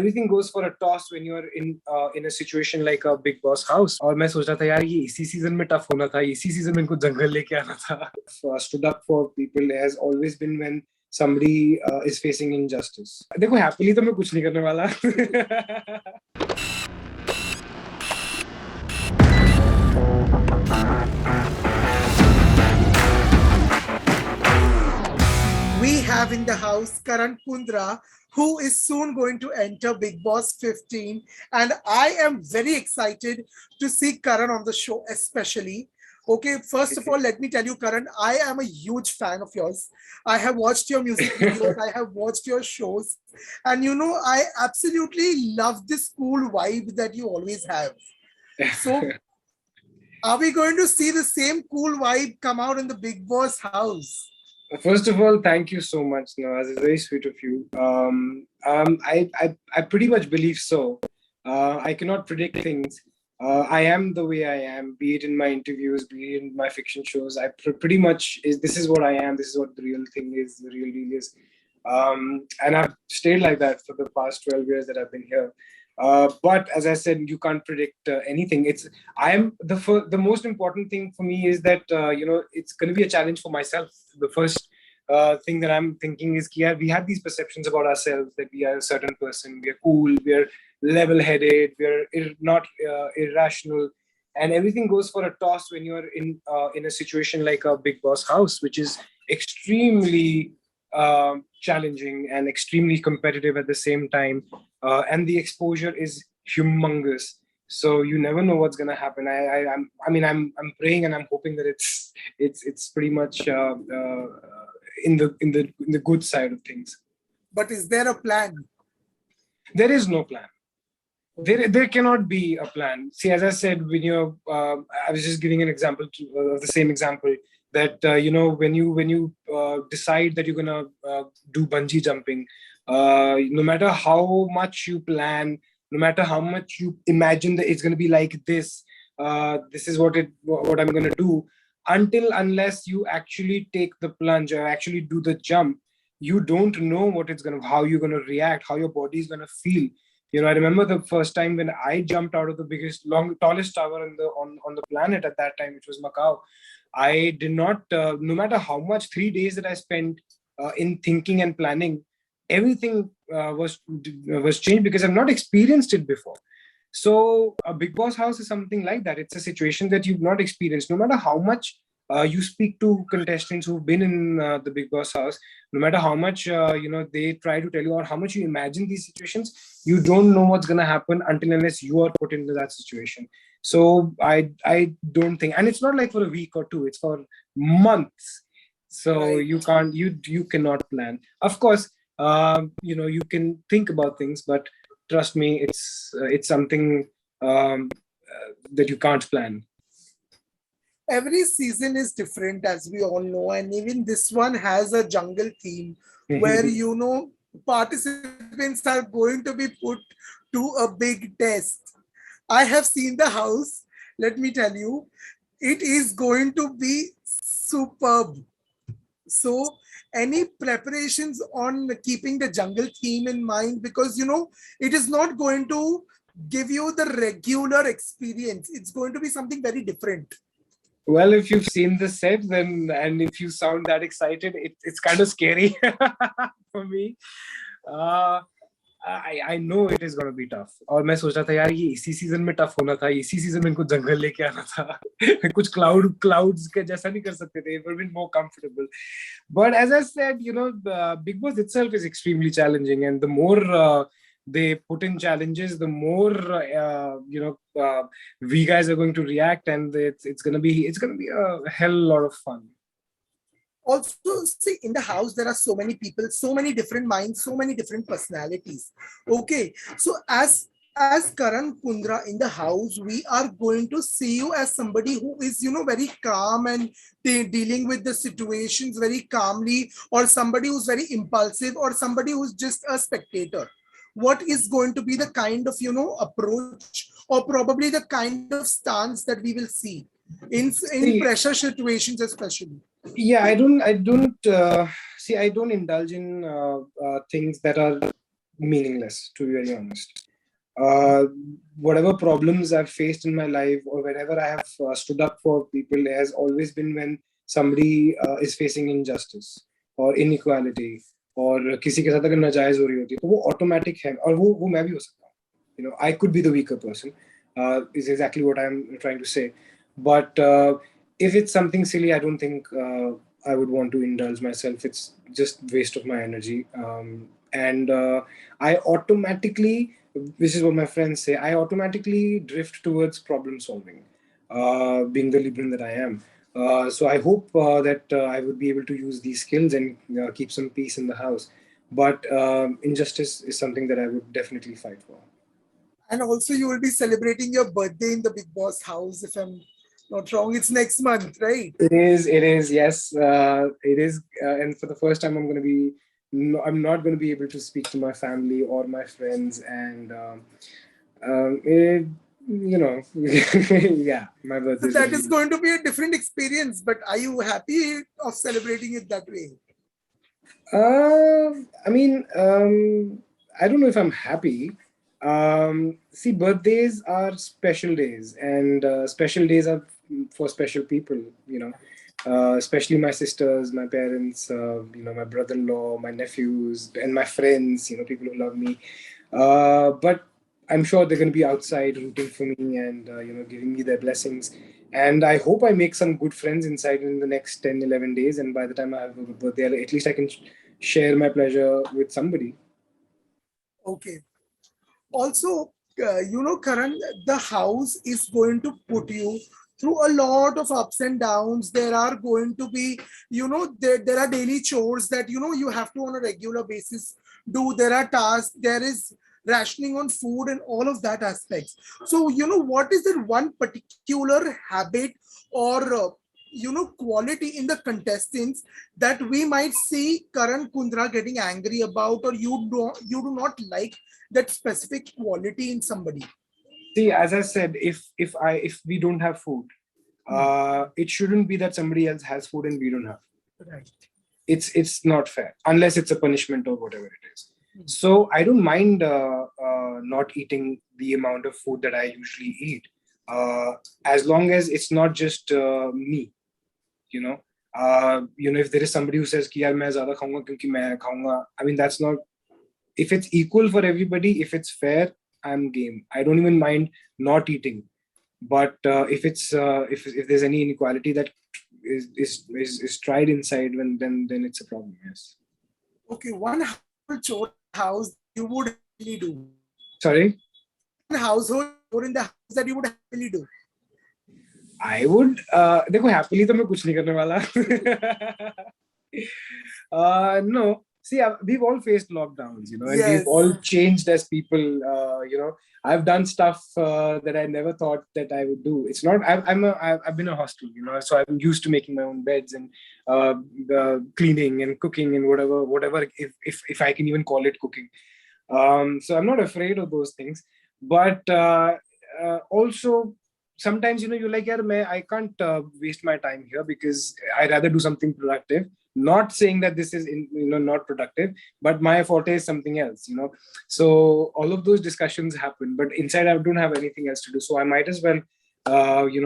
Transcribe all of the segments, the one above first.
everything goes for a toss when you're in a situation like a Big Boss house. और मैं सोच रहा था यार ये इसी सीजन में टफ होना था, इसी सीजन में इनको जंगल लेके आना था. Stood up for people has always been when somebody is facing injustice. देखो happily तो मैं कुछ नहीं करने वाला. We have in the house Karan Kundra, who is soon going to enter Big Boss 15. And I am very excited to see Karan on the show, especially. Okay, first of all, let me tell you, Karan, I am a huge fan of yours. I have watched your music videos, I have watched your shows, and you know, I absolutely love this cool vibe that you always have. So, are we going to see the same cool vibe come out in the Big Boss house? First of all, thank you so much, Nawaz. It's very sweet of you. I pretty much believe so. I cannot predict things. I am the way I am, be it in my interviews, be it in my fiction shows. I pretty much this is what I am. This is what the real thing is. The real deal is, and I've stayed like that for the past 12 years that I've been here. But as I said, you can't predict anything. The most important thing for me is that it's going to be a challenge for myself. The first thing that I'm thinking is we have these perceptions about ourselves that we are a certain person, we are cool, we are level-headed, we are not irrational, and everything goes for a toss when you're in a situation like a Big Boss house, which is extremely challenging and extremely competitive at the same time, and the exposure is humongous. So you never know what's gonna happen. I'm praying and I'm hoping that it's pretty much in the good side of things. But is there a plan? There is no plan. There cannot be a plan. See, as I said, I was just giving an example of the same example that when you decide that you're gonna do bungee jumping, no matter how much you plan, no matter how much you imagine that it's gonna be like this, this is what I'm gonna do, unless you actually take the plunge or actually do the jump, you don't know how you're gonna react, how your body is gonna feel. I remember the first time when I jumped out of the tallest tower on the planet at that time, which was Macau. I did not, no matter how much 3 days that I spent in thinking and planning, everything was changed because I've not experienced it before. So a Big Boss house is something like that. It's a situation that you've not experienced. No matter how much you speak to contestants who've been in the Big Boss house, no matter how much they try to tell you or how much you imagine these situations, you don't know what's going to happen until unless you are put into that situation. So I don't think, and it's not like for a week or two, it's for months. So Right. you cannot plan. Of course, you can think about things, but trust me, it's something that you can't plan. Every season is different, as we all know, and even this one has a jungle theme where participants are going to be put to a big test. I have seen the house. Let me tell you, it is going to be superb. So, any preparations on keeping the jungle theme in mind? Because it is not going to give you the regular experience. It's going to be something very different. Well, if you've seen the set, and if you sound that excited, it's kind of scary for me. I know it is going to be tough. और मैं सोच रहा था यार ये इसी season में tough होना था, इसी सीजन में इनको जंगल लेके आना था. कुछ clouds के जैसा नहीं कर सकते थे. It would have been more comfortable. But as I said, Big Boss itself is extremely challenging, and the more they put in challenges, the more we guys are going to react, and it's gonna be a hell lot of fun. Also, see, in the house, there are so many people, so many different minds, so many different personalities. Okay, so as Karan Kundra in the house, we are going to see you as somebody who is, very calm and dealing with the situations very calmly, or somebody who's very impulsive, or somebody who's just a spectator. What is going to be the kind of, approach, or probably the kind of stance that we will see in pressure situations, especially? Yeah, I don't indulge in things that are meaningless, to be very honest. Uh, whatever problems I've faced in my life, or whenever I have stood up for people, has always been when somebody is facing injustice or inequality, और किसी के साथ अगर नाजायज हो रही होती है तो वो ऑटोमेटिक है, और वो मैं भी हो सकता हूँ. I could be the weaker person, is exactly what I'm trying to say. But if it's something silly, I don't think I would want to indulge myself. It's just waste of my energy. And I automatically, this is what my friends say, I automatically drift towards problem solving, being the Libran that I am. So I hope that I would be able to use these skills and keep some peace in the house. But injustice is something that I would definitely fight for. And also, you will be celebrating your birthday in the Big Boss house, if I'm not wrong. It's next month, right? It is, yes, it is. And for the first time, I'm going to be, no, I'm not going to be able to speak to my family or my friends. And, yeah, my birthday So is that going is to be. going to be a different experience. But are you happy of celebrating it that way? I mean, I don't know if I'm happy. See, birthdays are special days, and special days are for special people, especially my sisters, my parents, my brother-in-law, my nephews, and my friends, people who love me. But I'm sure they're going to be outside rooting for me and, giving me their blessings. And I hope I make some good friends inside in the next 10, 11 days. And by the time I have a birthday, at least I can share my pleasure with somebody. Okay. Also, Karan, the house is going to put you through a lot of ups and downs. There are going to be, there are daily chores that, you have to on a regular basis do. There are tasks, there is rationing on food and all of that aspects. So, what is that one particular habit or, quality in the contestants that we might see Karan Kundra getting angry about, or you do not like that specific quality in somebody? See, as I said, if we don't have food, it shouldn't be that somebody else has food and we don't have. Right. It's not fair unless it's a punishment or whatever it is. So I don't mind not eating the amount of food that I usually eat, as long as it's not just me. If there is somebody who says कि यार मैं ज़्यादा खाऊंगा क्योंकि मैं खाऊंगा, I mean that's not. If it's equal for everybody, if it's fair, I'm game. I don't even mind not eating. But if it's if there's any inequality that is tried inside, then it's a problem. Yes. Okay, one household chore house you would happily do. Sorry. One household chore in the house that you would happily do. I would. देखो happily तो मैं कुछ नहीं करने वाला. No. See, we've all faced lockdowns, and Yes. we've all changed as people. I've done stuff that I never thought that I would do. It's not. I've been a hostel, so I'm used to making my own beds and cleaning and cooking and whatever. If I can even call it cooking. So I'm not afraid of those things, but also sometimes you're like, yeah, I can't waste my time here because I'd rather do something productive. Not saying that this is not productive, but my forte is something else. So all of those discussions happen, but inside I don't have anything else to do, so I might as well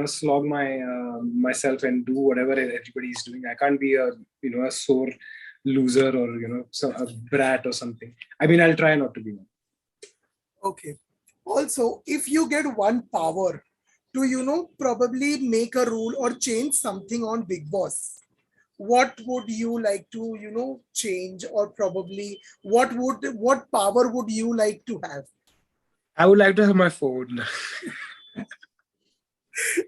slog myself and do whatever everybody is doing. I can't be a a sore loser or a brat or something. I mean, I'll try not to be one. Okay. Also, if you get one power to probably make a rule or change something on Big Boss, what would you like to change, or probably what power would you like to have? I would like to have my phone.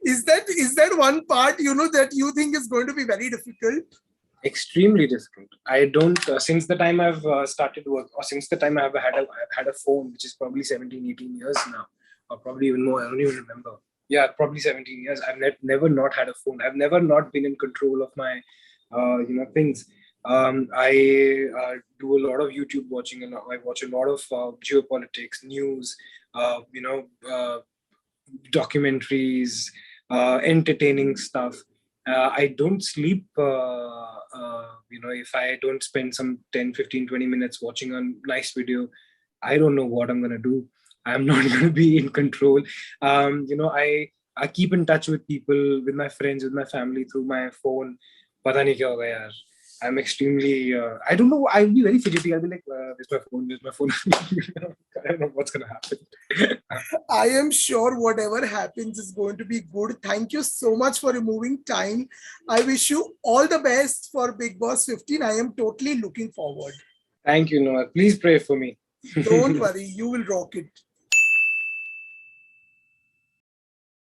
Is that one part that you think is going to be very difficult? Extremely difficult. I don't since the time I've started work, or since the time I've had a phone, which is probably 17, 18 years now, or probably even more. I don't even remember. Yeah, probably 17 years. I've never not had a phone. I've never not been in control of my things. I do a lot of YouTube watching, and I watch a lot of geopolitics, news, documentaries, entertaining stuff. I don't sleep, if I don't spend some 10, 15, 20 minutes watching a nice video. I don't know what I'm gonna do. I'm not gonna be in control. I keep in touch with people, with my friends, with my family through my phone. पता नहीं क्या होगा यार. I'm extremely. I don't know. I'll be very fidgety. I'll be like, "Where's my phone? Where's my phone?" I don't know what's gonna happen. I am sure whatever happens is going to be good. Thank you so much for removing time. I wish you all the best for Big Boss 15. I am totally looking forward. Thank you, Noah. Please pray for me. Don't worry, you will rock it.